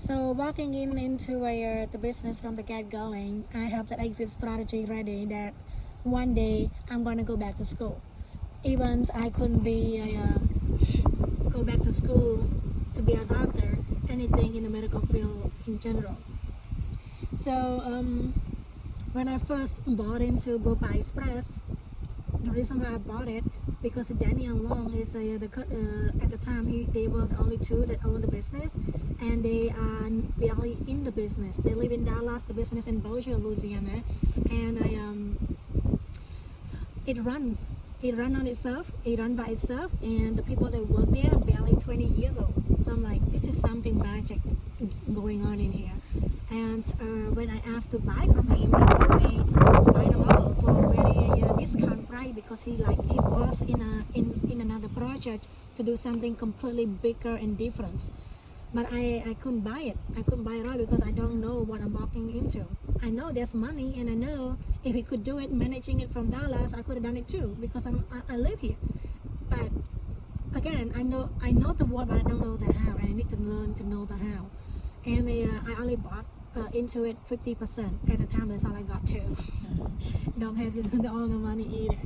So walking into the business from the get going, I have that exit strategy ready that one day I'm going to go back to school. Even I couldn't be go back to school to be a doctor, anything in the medical field in general. So when I first bought into Boba Express, the reason why I bought it because Danny and Long is at the time they were the only two that own the business, and they are barely in the business. They live in Dallas, the business in Bossier, Louisiana, and it run on itself. It run by itself, and the people that work there are barely 20 years old. So I'm like, this is something magic going on in here. And when I asked to buy from him, he told me buy them all for a very discount price because he was in another project to do something completely bigger and different. But I couldn't buy it. I couldn't buy it all because I don't know what I'm walking into. I know there's money, and I know if he could do it managing it from Dallas, I could have done it too because I live here. But again, I know the what, but I don't know the how, and I need to learn to know the how. And I only bought into it 50% at the time. That's all I got too. Don't have all the money either.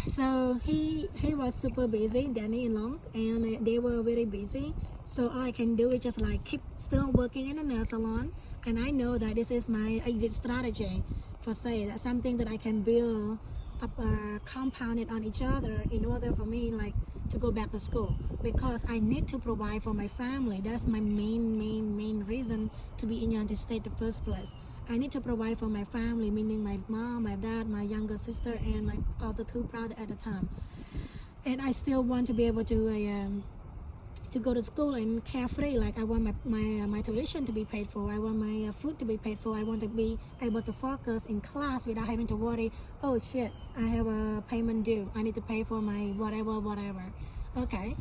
So he was super busy, Danny and Long, and they were very busy. So all I can do is just keep still working in a nail salon, and I know that this is my exit strategy for say that's something that I can build up, compound it on each other in order for me to go back to school because I need to provide for my family. That's my main reason to be in United States in the first place. I need to provide for my family, meaning my mom, my dad, my younger sister, and my other two brothers at the time. And I still want to be able to go to school and carefree. I want my tuition to be paid for. I want my food to be paid for. I want to be able to focus in class without having to worry, oh shit, I have a payment due. I need to pay for my whatever. Okay.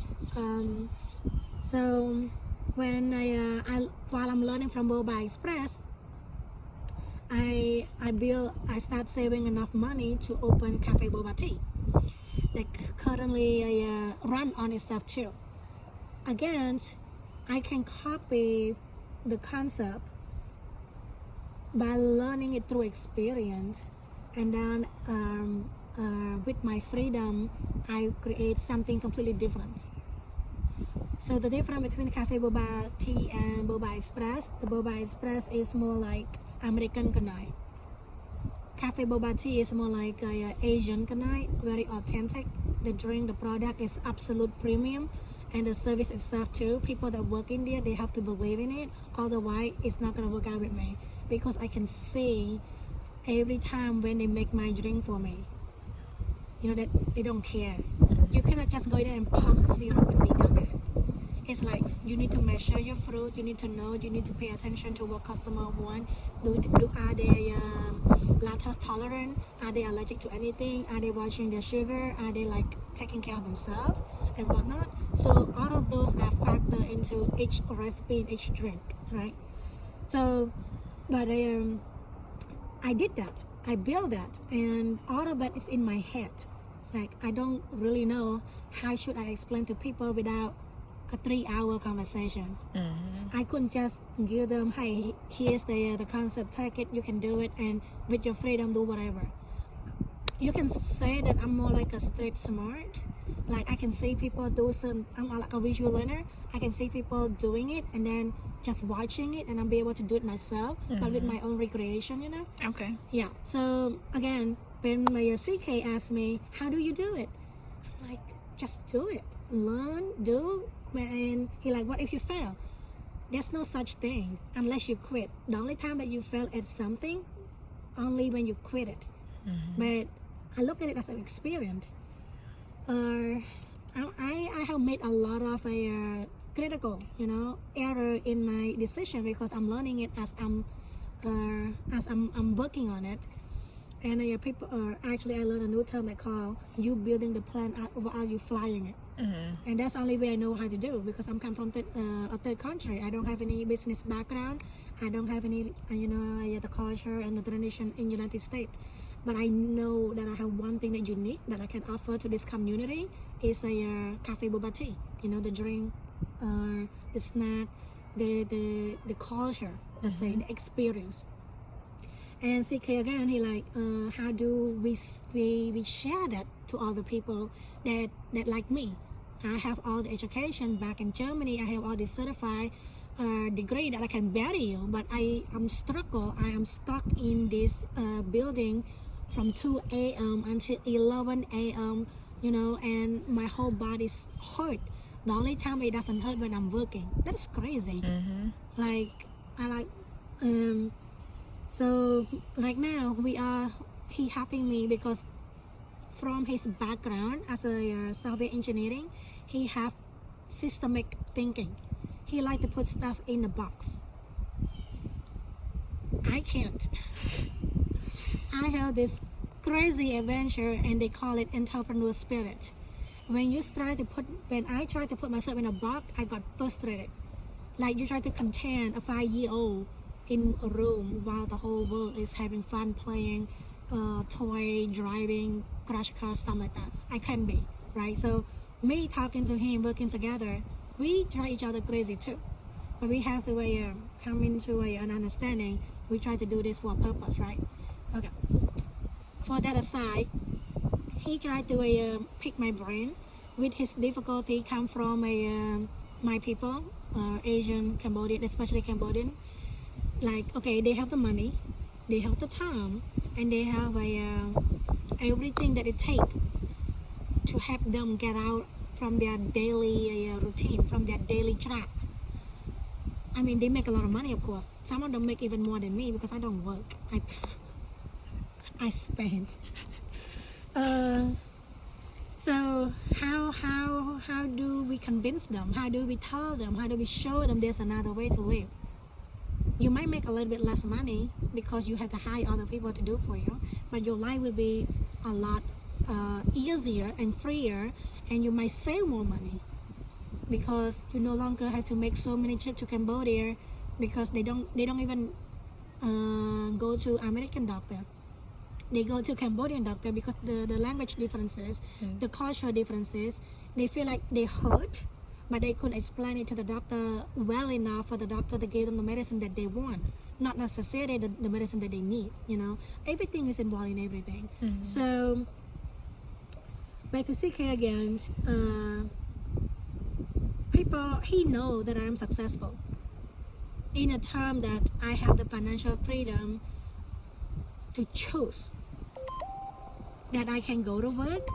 So when while I'm learning from Boba Express, I start saving enough money to open Cafe Boba Tea. Currently run on itself too. Again, I can copy the concept by learning it through experience, and then with my freedom, I create something completely different. So the difference between Cafe Boba Tea and Boba Express, the Boba Express is more like American Kanai. Cafe Boba Tea is more like Asian Kanai, very authentic. The drink, the product is absolute premium. And the service itself too, people that work in there, they have to believe in it, otherwise it's not gonna work out with me because I can see every time when they make my drink for me, that they don't care. You cannot just go there and pump syrup and be done with it. It's like you need to measure your fruit, you need to know, you need to pay attention to what customer want. Are they lactose tolerant? Are they allergic to anything? Are they watching their sugar? Are they taking care of themselves and whatnot? So all of those are factored into each recipe and each drink, right? So, but I did that. I built that, and all of that is in my head. I don't really know how should I explain to people without a 3-hour conversation. Mm-hmm. I couldn't just give them, hey, here's the concept, take it, you can do it, and with your freedom, do whatever. You can say that I'm more like a street smart. I can see people do some, I'm like a visual learner. I can see people doing it and then just watching it, and I'll be able to do it myself, but with my own recreation, Okay. Yeah. So again, when my CK asked me, how do you do it? I'm like, just do it. Learn, do. And he what if you fail? There's no such thing unless you quit. The only time that you fail at something, only when you quit it. Mm-hmm. But I look at it as an experience. I have made a lot of critical, error in my decision because I'm learning it as I'm working on it. And people actually I learned a new term called you building the plan out while you flying it. Mm-hmm. And that's the only way I know how to do because I'm come from a third country. I don't have any business background. I don't have any the culture and the tradition in United States. But I know that I have one thing that unique that I can offer to this community is a cafe boba tea. The drink the snack, the culture, let's say, the experience. And CK again, he like, how do we share that to other people that like me? I have all the education back in Germany. I have all the certified degree that I can bury you, but I am struggle. I am stuck in this building from 2 a.m. until 11 a.m. You know, and my whole body's hurt. The only time it doesn't hurt when I'm working. That's crazy. Like I like so like now he helping me because from his background as a software engineering, he have systemic thinking. He like to put stuff in a box. I can't. I have this crazy adventure and they call it entrepreneur spirit. When I try to put myself in a box, I got frustrated. Like you try to contain a 5-year-old in a room while the whole world is having fun playing toy, driving, crash cars, stuff like that. I can't be, right? So me talking to him, working together, we drive each other crazy too. But we have to come into an understanding. We try to do this for a purpose, right? Okay. For that aside, he tried to pick my brain. With his difficulty come from my people, Asian, Cambodian, especially Cambodian. Like, okay, they have the money, they have the time, and they have everything that it takes to help them get out from their daily routine, from their daily track. I mean, they make a lot of money, of course. Some of them make even more than me because I don't work. I spend. So how do we convince them? How do we tell them? How do we show them there's another way to live? You might make a little bit less money because you have to hire other people to do for you, but your life will be a lot easier and freer, and you might save more money because you no longer have to make so many trips to Cambodia because they don't even go to American doctor. They go to Cambodian doctor because the language differences, the cultural differences, they feel like they hurt, but they couldn't explain it to the doctor well enough for the doctor to give them the medicine that they want, not necessarily the medicine that they need, you know. Everything is involved in everything. So, back to CK again, he know that I'm successful in a term that I have the financial freedom to choose that I can go to work